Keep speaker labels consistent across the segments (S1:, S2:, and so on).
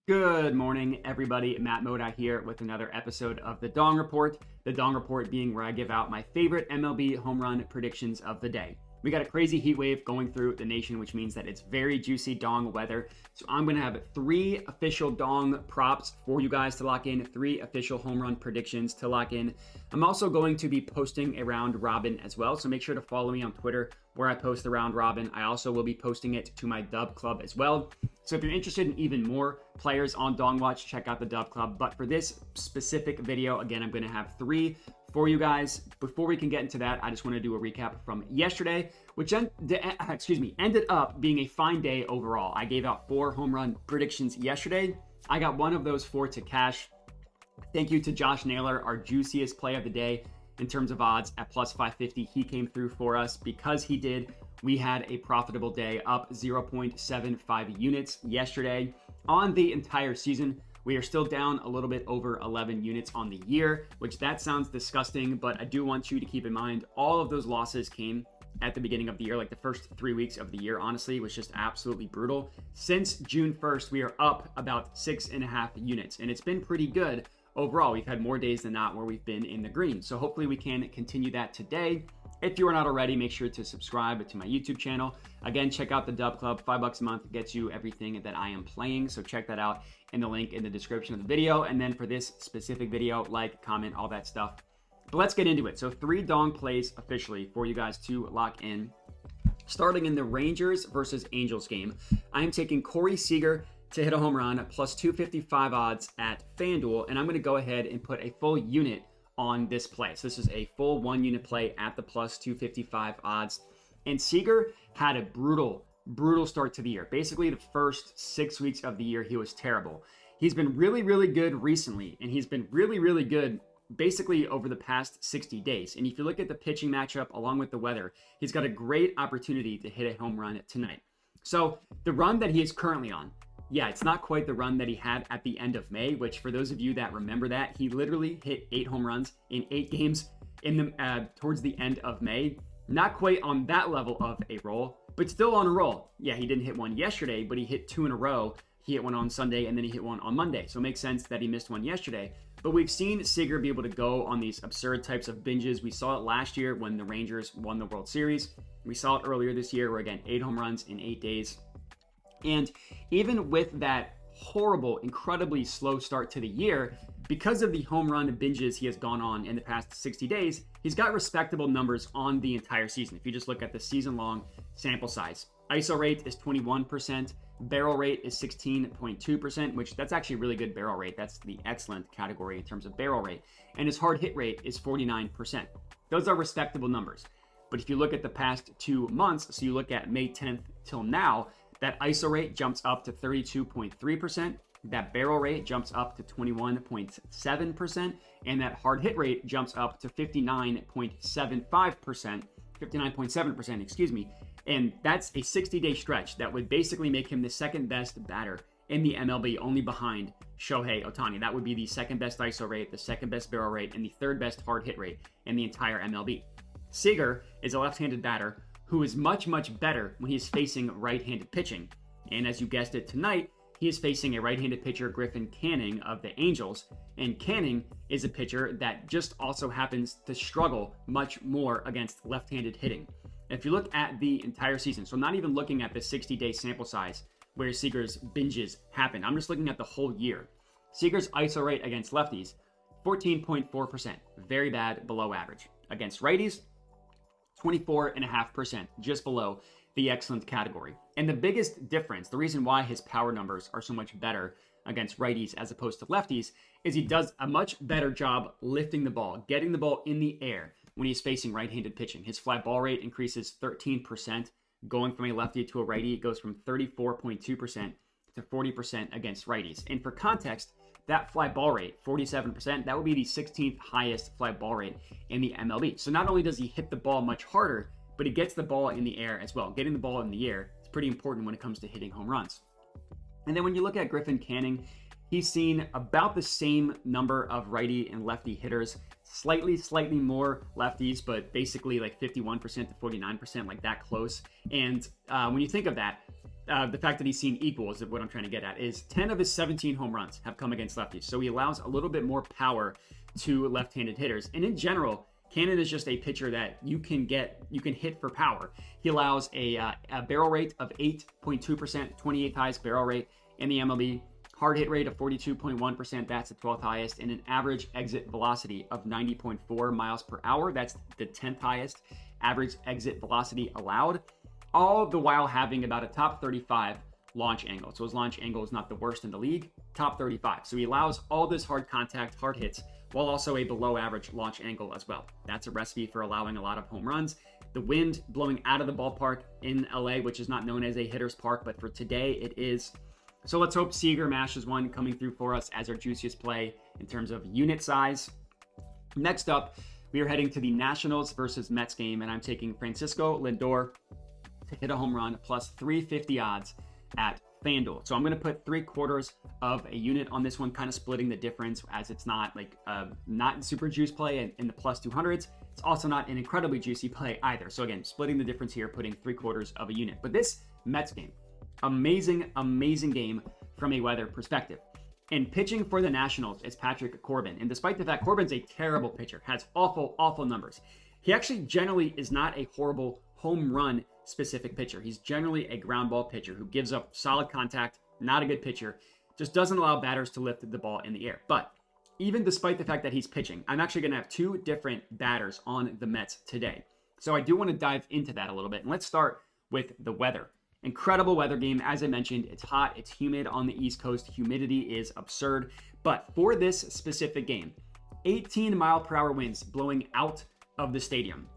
S1: Good morning, everybody. Matt Moda here with another episode of the Dong Report. The Dong Report being where I give out my favorite MLB home run predictions of the day. We got a crazy heat wave going through the nation, which means that it's very juicy Dong weather. So I'm going to have 3 official Dong props for you guys to lock in, 3 official home run predictions to lock in. I'm also going to be posting a round robin as well, so make sure to follow me on Twitter where I post the round robin. I also will be posting it to my Dub Club as well. So if you're interested in even more players on Dong Watch, check out the Dub Club. But for this specific video, again, I'm going to have 3 for you guys. Before we can get into that, I just want to do a recap from yesterday, which ended up being a fine day overall. I gave out 4 home run predictions yesterday. I got one of those 4 to cash. Thank you to Josh Naylor, our juiciest play of the day in terms of odds at plus 550. He came through for us. Because he did, we had a profitable day, up 0.75 units yesterday. On the entire season, we are still down a little bit over 11 units on the year, which that sounds disgusting, but I do want you to keep in mind all of those losses came at the beginning of the year. Like the first 3 weeks of the year, honestly, was just absolutely brutal. Since June 1st, we are up about 6.5 units, and it's been pretty good overall. We've had more days than not where we've been in the green. So hopefully we can continue that today. If you are not already, make sure to subscribe to my YouTube channel. Again, check out the Dub Club. $5 a month gets you everything that I am playing. So check that out in the link in the description of the video. And then for this specific video, like, comment, all that stuff. But let's get into it. So 3 Dong plays officially for you guys to lock in. Starting in the Rangers versus Angels game, I am taking Corey Seager to hit a home run at plus 255 odds at FanDuel. And I'm going to go ahead and put a full unit on this play. So this is a full 1 unit play at the plus 255 odds. And Seager had a brutal start to the year. Basically, the first 6 weeks of the year, he was terrible. He's been really good recently, and he's been really good basically over the past 60 days. And if you look at the pitching matchup along with the weather, he's got a great opportunity to hit a home run tonight. So the run that he is currently on, yeah, it's not quite the run that he had at the end of May, which for those of you that remember that, he literally hit 8 home runs in 8 games in the towards the end of May. Not quite on that level of a roll, but still on a roll. Yeah, he didn't hit one yesterday, but he hit 2 in a row. He hit one on Sunday, and then he hit one on Monday. So it makes sense that he missed one yesterday. But we've seen Seager be able to go on these absurd types of binges. We saw it last year when the Rangers won the World Series. We saw it earlier this year where, again, 8 home runs in 8 days. And even with that horrible, incredibly slow start to the year, because of the home run binges he has gone on in the past 60 days, he's got respectable numbers on the entire season. If you just look at the season-long sample size, ISO rate is 21%, barrel rate is 16.2%, which that's actually a really good barrel rate. That's the excellent category in terms of barrel rate. And his hard hit rate is 49%. Those are respectable numbers. But if you look at the past 2 months, so you look at May 10th till now, that ISO rate jumps up to 32.3%. That barrel rate jumps up to 21.7%. And that hard hit rate jumps up to 59.7%, excuse me. And that's a 60-day stretch that would basically make him the second best batter in the MLB, only behind Shohei Ohtani. That would be the second best ISO rate, the second best barrel rate, and the third best hard hit rate in the entire MLB. Seager is a left-handed batter who is much better when he's facing right-handed pitching. And as you guessed it, tonight, he is facing a right-handed pitcher, Griffin Canning of the Angels. And Canning is a pitcher that just also happens to struggle much more against left-handed hitting. If you look at the entire season, so I'm not even looking at the 60-day sample size where Seager's binges happened. I'm just looking at the whole year. Seager's ISO rate against lefties, 14.4%. Very bad, below average. Against righties, 24.5%, just below the excellent category. And the biggest difference, the reason why his power numbers are so much better against righties as opposed to lefties, is he does a much better job lifting the ball, getting the ball in the air when he's facing right-handed pitching. His fly ball rate increases 13%. Going from a lefty to a righty, it goes from 34.2% to 40% against righties. And for context, that fly ball rate, 47%, that would be the 16th highest fly ball rate in the MLB. So not only does he hit the ball much harder, but he gets the ball in the air as well. Getting the ball in the air is pretty important when it comes to hitting home runs. And then when you look at Griffin Canning, he's seen about the same number of righty and lefty hitters, slightly more lefties, but basically like 51% to 49%, like that close. And when you think of that, the fact that he's seen equal is what I'm trying to get at, is 10 of his 17 home runs have come against lefties. So he allows a little bit more power to left-handed hitters. And in general, Cannon is just a pitcher that you can hit for power. He allows a barrel rate of 8.2%, 28th highest barrel rate in the MLB. Hard hit rate of 42.1%, that's the 12th highest, and an average exit velocity of 90.4 miles per hour. That's the 10th highest average exit velocity allowed, all the while having about a top 35 launch angle. So his launch angle is not the worst in the league, top 35. So he allows all this hard contact, hard hits, while also a below average launch angle as well. That's a recipe for allowing a lot of home runs. The wind blowing out of the ballpark in LA, which is not known as a hitter's park, but for today it is. So let's hope Seager mashes one coming through for us as our juiciest play in terms of unit size. Next up, we are heading to the Nationals versus Mets game, and I'm taking Francisco Lindor to hit a home run plus 350 odds at FanDuel. So I'm going to put 3/4 of a unit on this one, kind of splitting the difference, as it's not like not super juice play in the plus 200s. It's also not an incredibly juicy play either. So again, splitting the difference here, putting 3/4 of a unit. But this Mets game, amazing game from a weather perspective. And pitching for the Nationals is Patrick Corbin. And despite the fact Corbin's a terrible pitcher, has awful numbers, he actually generally is not a horrible home run specific pitcher. He's generally a ground ball pitcher who gives up solid contact, not a good pitcher, just doesn't allow batters to lift the ball in the air. But even despite the fact that he's pitching, I'm actually going to have two different batters on the Mets today. So I do want to dive into that a little bit. And let's start with the weather. Incredible weather game. As I mentioned, it's hot, it's humid on the East Coast. Humidity is absurd. But for this specific game, 18 mile per hour winds blowing out of the stadium.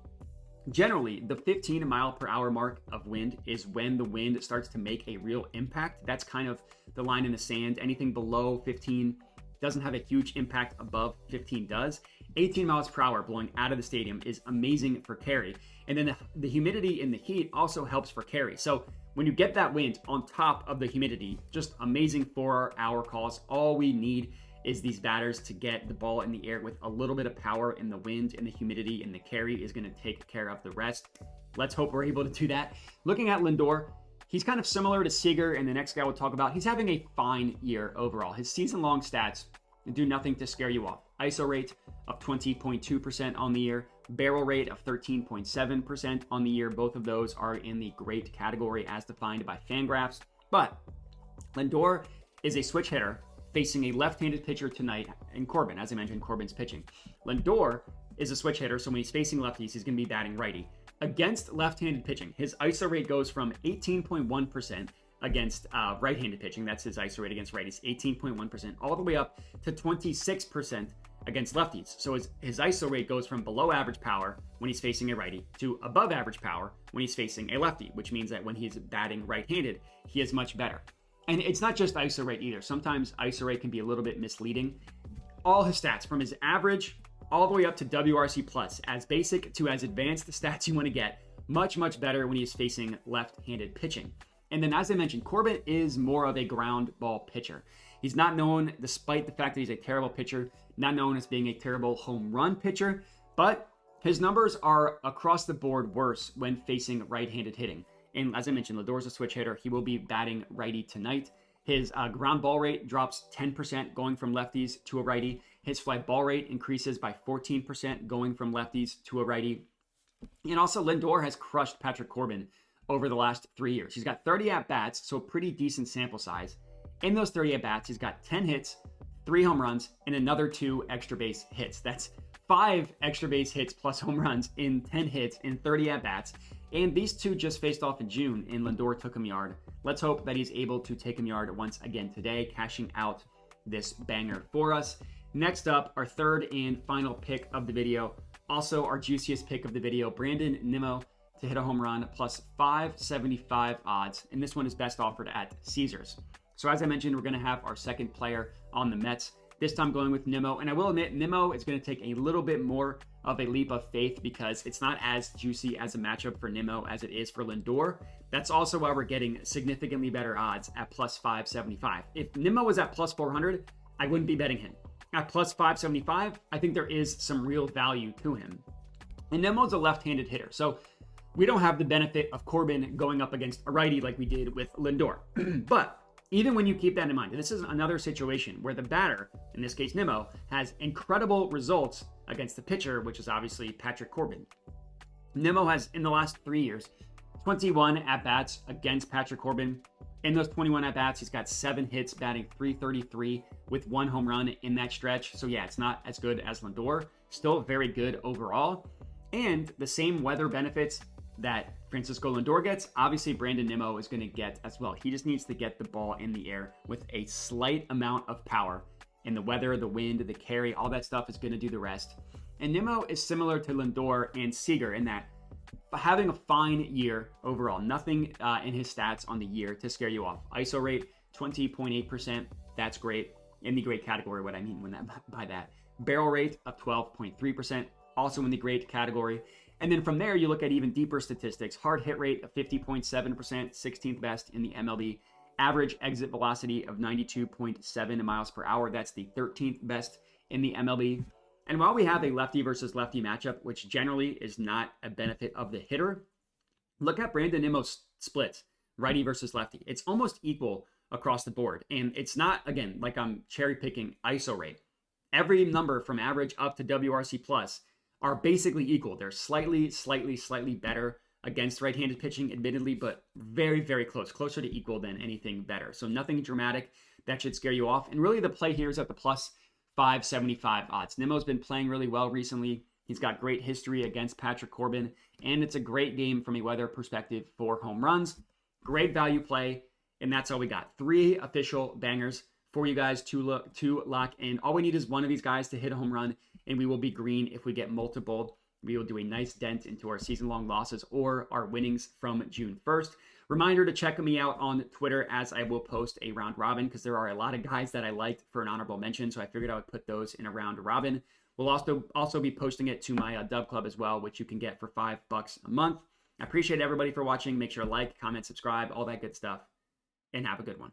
S1: Generally, the 15 mile per hour mark of wind is when the wind starts to make a real impact. That's kind of the line in the sand. Anything below 15 doesn't have a huge impact, above 15 does. 18 miles per hour blowing out of the stadium is amazing for carry. And then the humidity in the heat also helps for carry. So when you get that wind on top of the humidity, just amazing for our calls. All we need is these batters to get the ball in the air with a little bit of power, and the wind and the humidity and the carry is going to take care of the rest. Let's hope we're able to do that. Looking at Lindor, he's kind of similar to Seager and the next guy we'll talk about. He's having a fine year overall. His season-long stats do nothing to scare you off. ISO rate of 20.2% on the year, barrel rate of 13.7% on the year. Both of those are in the great category as defined by Fangraphs. But Lindor is a switch hitter facing a left-handed pitcher tonight, and Corbin, as I mentioned, Corbin's pitching. Lindor is a switch hitter, so when he's facing lefties, he's going to be batting righty. Against left-handed pitching, his ISO rate goes from 18.1% against right-handed pitching. That's his ISO rate against righties, 18.1%, all the way up to 26% against lefties. So his ISO rate goes from below average power when he's facing a righty to above average power when he's facing a lefty, which means that when he's batting right-handed, he is much better. And it's not just ISO rate either. Sometimes ISO rate can be a little bit misleading. All his stats, from his average all the way up to WRC plus, as basic to as advanced the stats you want to get, much better when he's facing left-handed pitching. And then, as I mentioned, Corbin is more of a ground ball pitcher. He's not known, despite the fact that he's a terrible pitcher, not known as being a terrible home run pitcher, but his numbers are across the board worse when facing right-handed hitting. And as I mentioned, Lindor's a switch hitter. He will be batting righty tonight. His ground ball rate drops 10% going from lefties to a righty. His fly ball rate increases by 14% going from lefties to a righty. And also, Lindor has crushed Patrick Corbin over the last 3 years. He's got 30 at-bats, so pretty decent sample size. In those 30 at-bats, he's got 10 hits, 3 home runs, and another 2 extra base hits. That's 5 extra base hits plus home runs in 10 hits in 30 at-bats. And these two just faced off in June, and Lindor took him yard. Let's hope that he's able to take him yard once again today, cashing out this banger for us. Next up, our third and final pick of the video, also our juiciest pick of the video, Brandon Nimmo to hit a home run plus 575 odds. And this one is best offered at Caesars. So as I mentioned, we're going to have our second player on the Mets. This time going with Nimmo. And I will admit, Nimmo is going to take a little bit more of a leap of faith because it's not as juicy as a matchup for Nimmo as it is for Lindor. That's also why we're getting significantly better odds at plus 575. If Nimmo was at plus 400, I wouldn't be betting him. At plus 575, I think there is some real value to him. And Nimmo's a left-handed hitter. So we don't have the benefit of Corbin going up against a righty like we did with Lindor. But even when you keep that in mind, this is another situation where the batter, in this case Nimmo, has incredible results against the pitcher, which is obviously Patrick Corbin. Nimmo has, in the last 3 years, 21 at-bats against Patrick Corbin. In those 21 at-bats, he's got 7 hits, batting .333 with 1 home run in that stretch. So yeah, it's not as good as Lindor. Still very good overall. And the same weather benefits that Francisco Lindor gets, obviously Brandon Nimmo is going to get as well. He just needs to get the ball in the air with a slight amount of power. And the weather, the wind, the carry, all that stuff is going to do the rest. And Nimmo is similar to Lindor and Seager in that having a fine year overall. Nothing in his stats on the year to scare you off. ISO rate, 20.8%. That's great. In the great category, what I mean by that. Barrel rate of 12.3%. Also in the great category. And then from there, you look at even deeper statistics. Hard hit rate of 50.7%, 16th best in the MLB. Average exit velocity of 92.7 miles per hour. That's the 13th best in the MLB. And while we have a lefty versus lefty matchup, which generally is not a benefit of the hitter, look at Brandon Nimmo's splits, righty versus lefty. It's almost equal across the board. And it's not, again, like I'm cherry picking ISO rate. Every number from average up to WRC plus are basically equal. They're slightly better against right-handed pitching, admittedly, but very, very close, closer to equal than anything better. So nothing dramatic that should scare you off. And really the play here is at the plus 575 odds. Nimmo's been playing really well recently. He's got great history against Patrick Corbin, and it's a great game from a weather perspective for home runs. Great value play, and that's all we got. 3 official bangers for you guys to lock in. All we need is one of these guys to hit a home run, and we will be green. If we get multiple, we will do a nice dent into our season-long losses or our winnings from June 1st. Reminder to check me out on Twitter, as I will post a round robin, because there are a lot of guys that I liked for an honorable mention, so I figured I would put those in a round robin. We'll also be posting it to my Dub Club as well, which you can get for $5 a month. I appreciate everybody for watching. Make sure to like, comment, subscribe, all that good stuff, and have a good one.